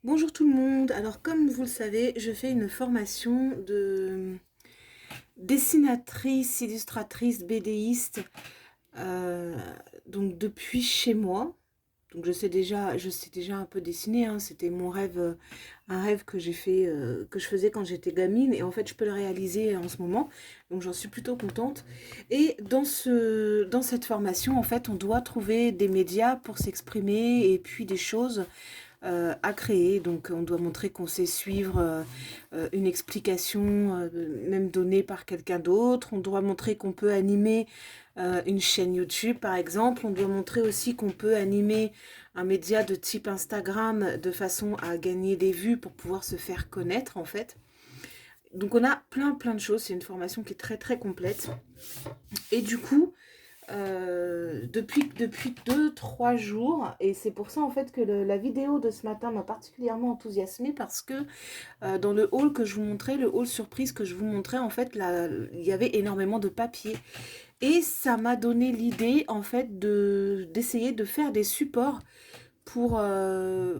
Bonjour tout le monde. Alors comme vous le savez, je fais une formation de dessinatrice, illustratrice, BDiste, euh, donc depuis chez moi. Donc je sais déjà un peu dessiner, hein. C'était mon rêve, un rêve que j'ai fait, que je faisais quand j'étais gamine, et en fait je peux le réaliser en ce moment. Donc j'en suis plutôt contente. Et dans cette formation, en fait, on doit trouver des médias pour s'exprimer et puis des choses à créer. Donc on doit montrer qu'on sait suivre une explication même donnée par quelqu'un d'autre. On doit montrer qu'on peut animer une chaîne YouTube par exemple. On doit montrer aussi qu'on peut animer un média de type Instagram de façon à gagner des vues pour pouvoir se faire connaître en fait. Donc on a plein de choses. C'est une formation qui est très complète. Et du coup, depuis 2, 3 jours, et c'est pour ça en fait que la vidéo de ce matin m'a particulièrement enthousiasmée parce que dans le hall que je vous montrais, le hall surprise que je vous montrais, en fait là, il y avait énormément de papier et ça m'a donné l'idée en fait d'essayer de faire des supports pour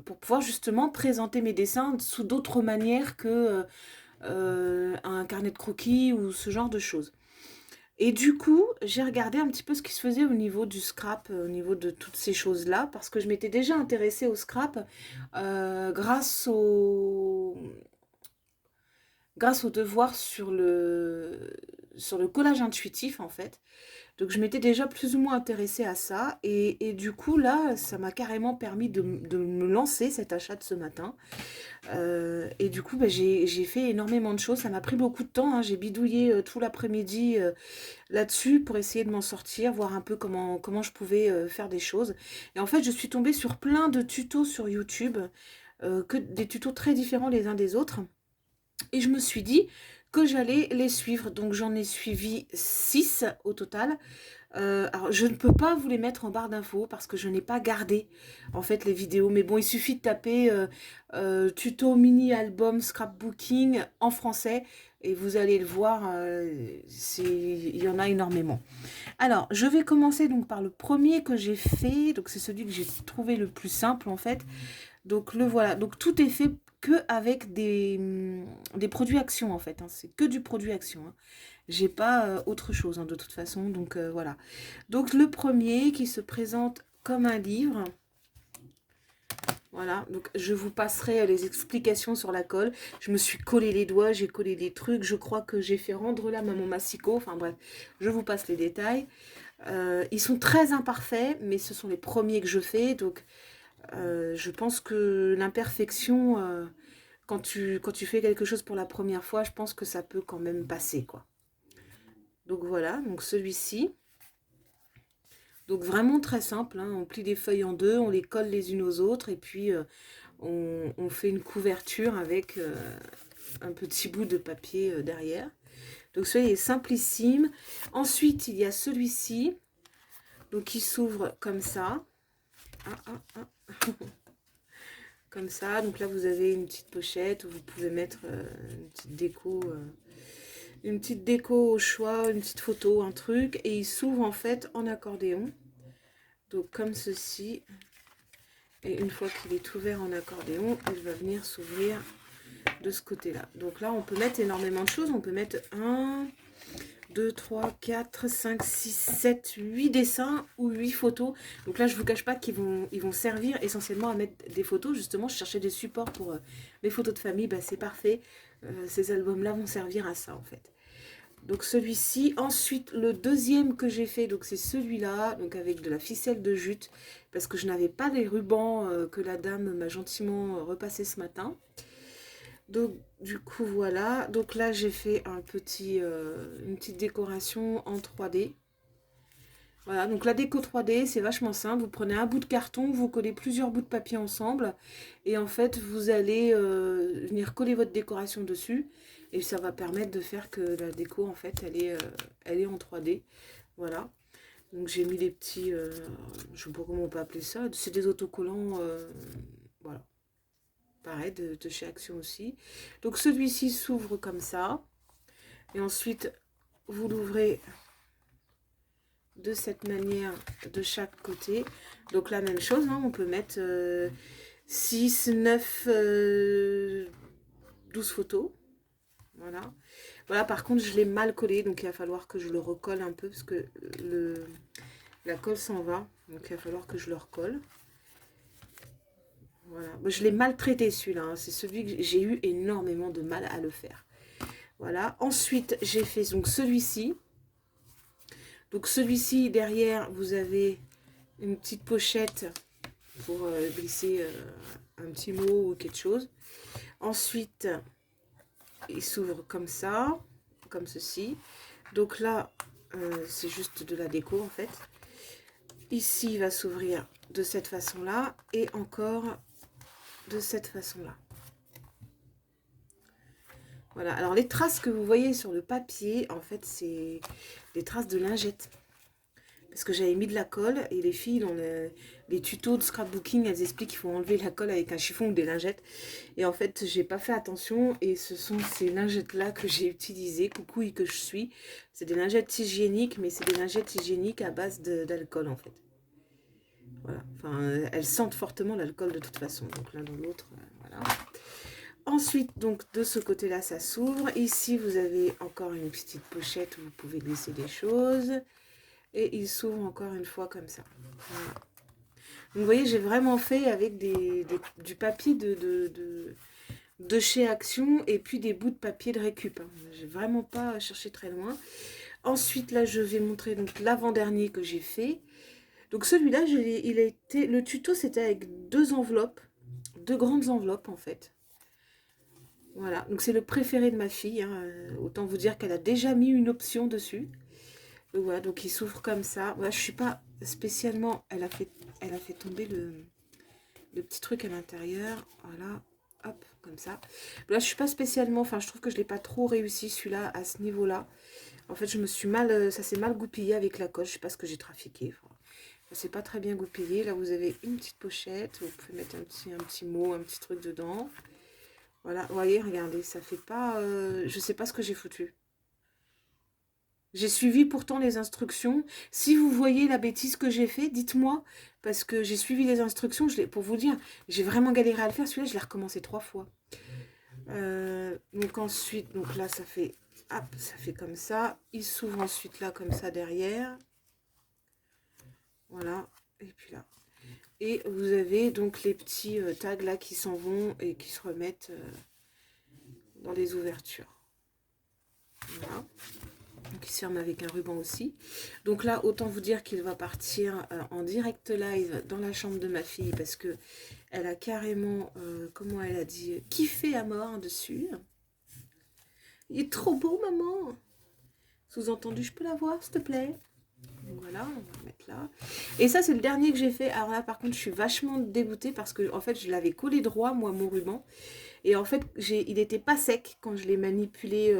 pouvoir justement présenter mes dessins sous d'autres manières que un carnet de croquis ou ce genre de choses. Et du coup, j'ai regardé un petit peu ce qui se faisait au niveau du scrap, au niveau de toutes ces choses-là, parce que je m'étais déjà intéressée au scrap grâce au devoir sur le collage intuitif, en fait. Donc, je m'étais déjà plus ou moins intéressée à ça. Et du coup, là, ça m'a carrément permis de me lancer cet achat de ce matin. Et du coup, bah, j'ai fait énormément de choses. Ça m'a pris beaucoup de temps, hein. J'ai bidouillé tout l'après-midi là-dessus pour essayer de m'en sortir, voir un peu comment je pouvais faire des choses. Et en fait, je suis tombée sur plein de tutos sur YouTube, que des tutos très différents les uns des autres. Et je me suis dit que j'allais les suivre. Donc j'en ai suivi 6 au total. Alors je ne peux pas vous les mettre en barre d'infos parce que je n'ai pas gardé en fait les vidéos. Mais bon, il suffit de taper tuto mini album scrapbooking en français et vous allez le voir. Il y en a énormément. Alors je vais commencer donc par le premier que j'ai fait. Donc c'est celui que j'ai trouvé le plus simple en fait. Donc le voilà. Donc tout est fait que avec des produits Action en fait, hein. C'est que du produit Action, hein. J'ai pas autre chose, hein, de toute façon. Donc voilà. Donc le premier qui se présente comme un livre. Voilà, donc je vous passerai les explications sur la colle. Je me suis collé les doigts, j'ai collé des trucs. Je crois que j'ai fait rendre l'âme à mon massicot. Enfin bref, je vous passe les détails. Ils sont très imparfaits, mais ce sont les premiers que je fais. Donc je pense que l'imperfection, quand tu fais quelque chose pour la première fois, je pense que ça peut quand même passer, quoi. Donc voilà, donc celui-ci. Donc vraiment très simple, hein. On plie les feuilles en deux, on les colle les unes aux autres et puis on fait une couverture avec un petit bout de papier derrière. Donc celui-là est simplissime. Ensuite, il y a celui-ci, donc qui s'ouvre comme ça. Ah, ah, ah. Comme ça. Donc là, vous avez une petite pochette où vous pouvez mettre une petite déco au choix, une petite photo, un truc. Et il s'ouvre en fait en accordéon. Donc comme ceci. Et une fois qu'il est ouvert en accordéon, il va venir s'ouvrir de ce côté-là. Donc là, on peut mettre énormément de choses. On peut mettre 1, 2, 3, 4, 5, 6, 7, 8 dessins ou 8 photos. Donc là, je ne vous cache pas qu'ils vont servir essentiellement à mettre des photos. Justement, je cherchais des supports pour les photos de famille. Bah, c'est parfait. Ces albums-là vont servir à ça, en fait. Donc celui-ci. Ensuite, le deuxième que j'ai fait, donc c'est celui-là, donc avec de la ficelle de jute, parce que je n'avais pas les rubans que la dame m'a gentiment repassé ce matin. Donc du coup voilà, donc là j'ai fait une petite décoration en 3D. Voilà, donc la déco 3D c'est vachement simple, vous prenez un bout de carton, vous collez plusieurs bouts de papier ensemble et en fait vous allez venir coller votre décoration dessus et ça va permettre de faire que la déco en fait elle est en 3D. Voilà, donc j'ai mis des petits, je sais pas comment on peut appeler ça, c'est des autocollants, voilà. Pareil, de chez Action aussi. Donc celui-ci s'ouvre comme ça. Et ensuite, vous l'ouvrez de cette manière de chaque côté. Donc la même chose, hein, on peut mettre 6, 9, 12 photos. Voilà. Voilà, par contre, je l'ai mal collé, donc il va falloir que je le recolle un peu, parce que la colle s'en va. Donc il va falloir que je le recolle. Voilà. Bon, je l'ai mal traité celui-là, hein. C'est celui que j'ai eu énormément de mal à le faire. Voilà. Ensuite, j'ai fait donc celui-ci. Donc celui-ci, derrière, vous avez une petite pochette pour glisser un petit mot ou quelque chose. Ensuite, il s'ouvre comme ça, comme ceci. Donc là, c'est juste de la déco en fait. Ici, il va s'ouvrir de cette façon-là et encore de cette façon-là. Voilà, alors les traces que vous voyez sur le papier, en fait, c'est des traces de lingettes. Parce que j'avais mis de la colle et les filles, dans les tutos de scrapbooking, elles expliquent qu'il faut enlever la colle avec un chiffon ou des lingettes. Et en fait, j'ai pas fait attention et ce sont ces lingettes-là que j'ai utilisées, coucouille que je suis. C'est des lingettes hygiéniques, mais c'est des lingettes hygiéniques à base d'alcool en fait. Voilà, enfin, elles sentent fortement l'alcool de toute façon, donc l'un dans l'autre, voilà. Ensuite, donc de ce côté-là, ça s'ouvre. Ici, vous avez encore une petite pochette où vous pouvez glisser des choses. Et il s'ouvre encore une fois comme ça. Voilà. Donc, vous voyez, j'ai vraiment fait avec du papier de chez Action et puis des bouts de papier de récup. Hein. J'ai vraiment pas cherché très loin. Ensuite, là, je vais montrer donc l'avant-dernier que j'ai fait. Donc celui-là, le tuto, c'était avec deux enveloppes, deux grandes enveloppes en fait. Voilà, donc c'est le préféré de ma fille. Hein. Autant vous dire qu'elle a déjà mis une option dessus. Donc voilà, donc il s'ouvre comme ça. Voilà, je suis pas spécialement. Elle a fait tomber le petit truc à l'intérieur. Voilà, hop, comme ça. Là, je suis pas spécialement. Enfin, je trouve que je l'ai pas trop réussi celui-là à ce niveau-là. En fait, je me suis mal. Ça s'est mal goupillé avec la colle. Je sais pas ce que j'ai trafiqué. Enfin, c'est pas très bien goupillé. Là, vous avez une petite pochette. Vous pouvez mettre un petit mot, un petit truc dedans. Voilà, vous voyez, regardez, ça fait pas... je sais pas ce que j'ai foutu. J'ai suivi pourtant les instructions. Si vous voyez la bêtise que j'ai fait, dites-moi. Parce que j'ai suivi les instructions. Pour vous dire, j'ai vraiment galéré à le faire. Celui-là, je l'ai recommencé 3 fois. Donc ensuite, donc là, ça fait... Hop, ça fait comme ça. Il s'ouvre ensuite là, comme ça, derrière. Voilà. Et puis là. Et vous avez donc les petits tags là qui s'en vont et qui se remettent dans les ouvertures. Voilà. Donc il se ferme avec un ruban aussi. Donc là, autant vous dire qu'il va partir en direct live dans la chambre de ma fille parce que elle a carrément, comment elle a dit, kiffé à mort dessus. Il est trop beau, maman. Sous-entendu, je peux la voir, s'il te plaît. Donc voilà, on va le mettre là. Et ça, c'est le dernier que j'ai fait. Alors là, par contre, je suis vachement dégoûtée parce que en fait, je l'avais collé droit, moi, mon ruban. Et en fait, il n'était pas sec quand je l'ai manipulé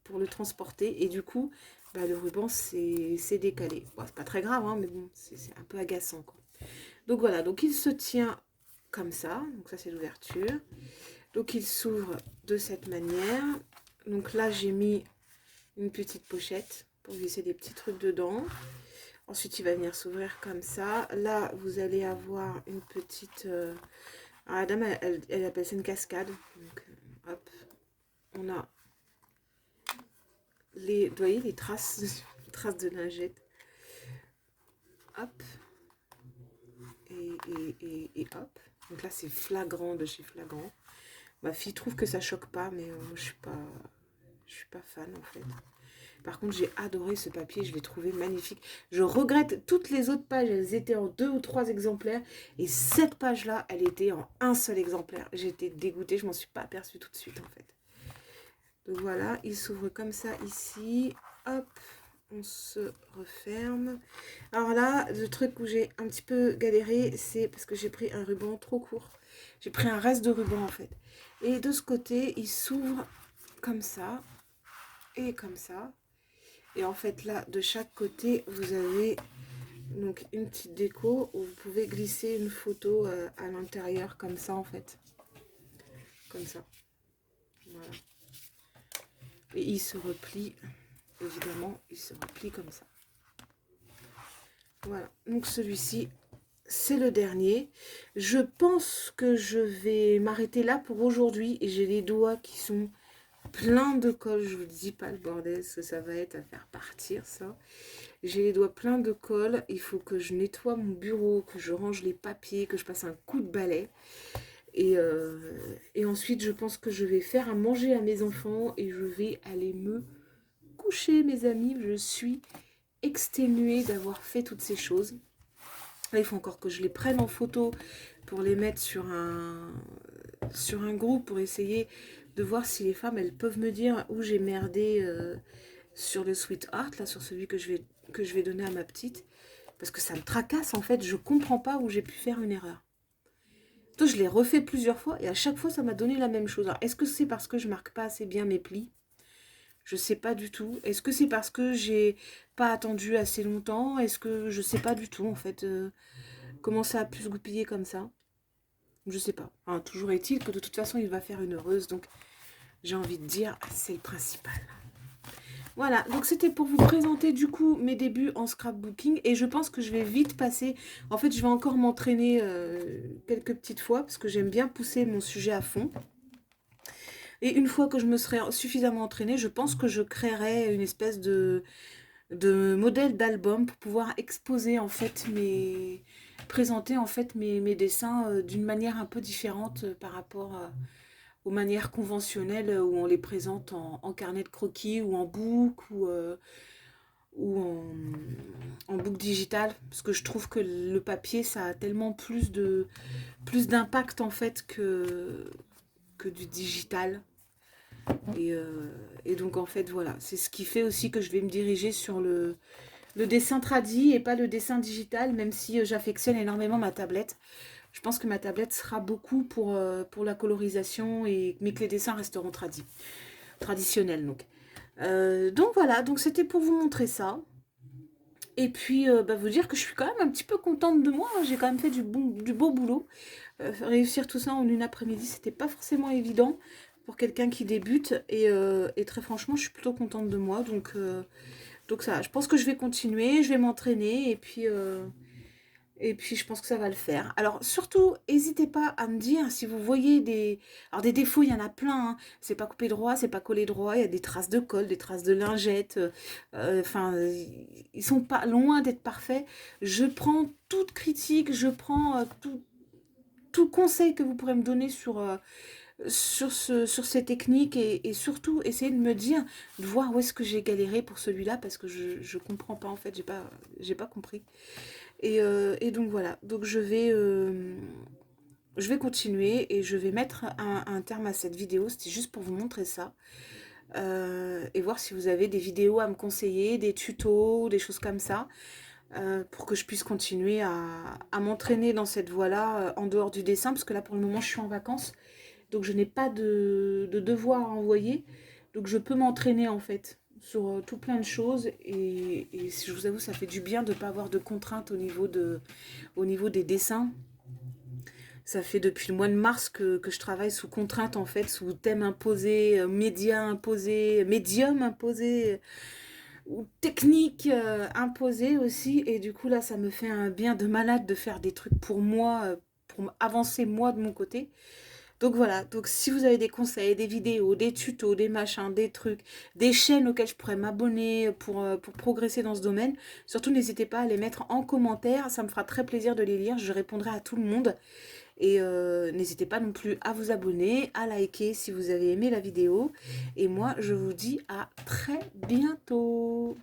pour le transporter. Et du coup, bah, le ruban s'est décalé. Bon, c'est pas très grave, hein, mais bon, c'est un peu agaçant, quoi. Donc voilà, donc il se tient comme ça. Donc ça, c'est l'ouverture. Donc il s'ouvre de cette manière. Donc là, j'ai mis une petite pochette pour glisser des petits trucs dedans. Ensuite, il va venir s'ouvrir comme ça. Là, vous allez avoir une petite... Alors, la dame, elle appelle ça une cascade. Donc, hop, on a vous voyez, les traces, traces de lingettes. Hop. Et hop. Donc là, c'est flagrant de chez Flagrant. Ma fille trouve que ça choque pas, mais je suis pas fan en fait. Par contre, j'ai adoré ce papier, je l'ai trouvé magnifique. Je regrette, toutes les autres pages, elles étaient en 2 ou 3 exemplaires. Et cette page-là, elle était en un seul exemplaire. J'étais dégoûtée, je m'en suis pas aperçue tout de suite en fait. Donc voilà, il s'ouvre comme ça ici. Hop, on se referme. Alors là, le truc où j'ai un petit peu galéré, c'est parce que j'ai pris un ruban trop court. J'ai pris un reste de ruban en fait. Et de ce côté, il s'ouvre comme ça et comme ça. Et en fait là, de chaque côté, vous avez donc une petite déco où vous pouvez glisser une photo à l'intérieur comme ça en fait. Comme ça. Voilà. Et il se replie, évidemment, il se replie comme ça. Voilà, donc celui-ci, c'est le dernier. Je pense que je vais m'arrêter là pour aujourd'hui. Et j'ai les doigts qui sont pleins de colle. Je vous dis pas le bordel ce que ça va être à faire partir ça. J'ai les doigts pleins de colle. Il faut que je nettoie mon bureau, que je range les papiers, que je passe un coup de balai. Et ensuite, je pense que je vais faire à manger à mes enfants et je vais aller me coucher, mes amis. Je suis exténuée d'avoir fait toutes ces choses. Là, il faut encore que je les prenne en photo pour les mettre sur un groupe pour essayer de voir si les femmes, elles peuvent me dire où j'ai merdé sur le sweetheart, là, sur celui que je vais donner à ma petite. Parce que ça me tracasse, en fait. Je comprends pas où j'ai pu faire une erreur. Donc, je l'ai refait plusieurs fois et à chaque fois, ça m'a donné la même chose. Alors, est-ce que c'est parce que je marque pas assez bien mes plis? Je sais pas du tout. Est-ce que c'est parce que j'ai pas attendu assez longtemps? Est-ce que je sais pas du tout, en fait, comment ça a pu se goupiller comme ça? Je sais pas. Enfin, toujours est-il que de toute façon, il va faire une heureuse. Donc, j'ai envie de dire, c'est le principal. Voilà, donc c'était pour vous présenter du coup mes débuts en scrapbooking et je pense que je vais vite passer, en fait je vais encore m'entraîner quelques petites fois parce que j'aime bien pousser mon sujet à fond. Et une fois que je me serai suffisamment entraînée, je pense que je créerai une espèce de modèle d'album pour pouvoir exposer en fait présenter en fait mes dessins d'une manière un peu différente par rapport aux manières conventionnelles où on les présente en carnet de croquis ou en book ou en book digital parce que je trouve que le papier ça a tellement plus d'impact en fait que du digital et donc en fait voilà c'est ce qui fait aussi que je vais me diriger sur le dessin tradi et pas le dessin digital même si j'affectionne énormément ma tablette. Je pense que ma tablette sera beaucoup pour la colorisation mais que les dessins resteront traditionnels donc voilà, donc c'était pour vous montrer ça. Et puis vous dire que je suis quand même un petit peu contente de moi, hein. J'ai quand même fait du beau boulot. Réussir tout ça en une après-midi, c'était pas forcément évident pour quelqu'un qui débute. Et très franchement, je suis plutôt contente de moi. Donc ça, je pense que je vais continuer, je vais m'entraîner et puis je pense que ça va le faire. Alors surtout, n'hésitez pas à me dire si vous voyez des... Alors des défauts, il y en a plein. Hein. C'est pas coupé droit, c'est pas collé droit. Il y a des traces de colle, des traces de lingettes. Enfin, ils sont pas loin d'être parfaits. Je prends toute critique, je prends tout conseil que vous pourrez me donner sur ces techniques et surtout essayer de me dire, de voir où est-ce que j'ai galéré pour celui-là parce que je comprends pas en fait, j'ai pas compris. Et donc voilà, donc je vais continuer et je vais mettre un terme à cette vidéo, c'était juste pour vous montrer ça. Et voir si vous avez des vidéos à me conseiller, des tutos, des choses comme ça, pour que je puisse continuer à m'entraîner dans cette voie-là, en dehors du dessin, parce que là pour le moment je suis en vacances, donc je n'ai pas de devoir à envoyer, donc je peux m'entraîner en fait sur tout plein de choses et je vous avoue ça fait du bien de ne pas avoir de contraintes au niveau des dessins. Ça fait depuis le mois de mars que je travaille sous contrainte en fait, sous thème imposé, média imposé, médium imposé ou technique imposée aussi. Et du coup là ça me fait un bien de malade de faire des trucs pour moi, pour avancer moi de mon côté. Donc voilà, donc si vous avez des conseils, des vidéos, des tutos, des machins, des trucs, des chaînes auxquelles je pourrais m'abonner pour progresser dans ce domaine, surtout n'hésitez pas à les mettre en commentaire, ça me fera très plaisir de les lire, je répondrai à tout le monde. Et n'hésitez pas non plus à vous abonner, à liker si vous avez aimé la vidéo. Et moi, je vous dis à très bientôt.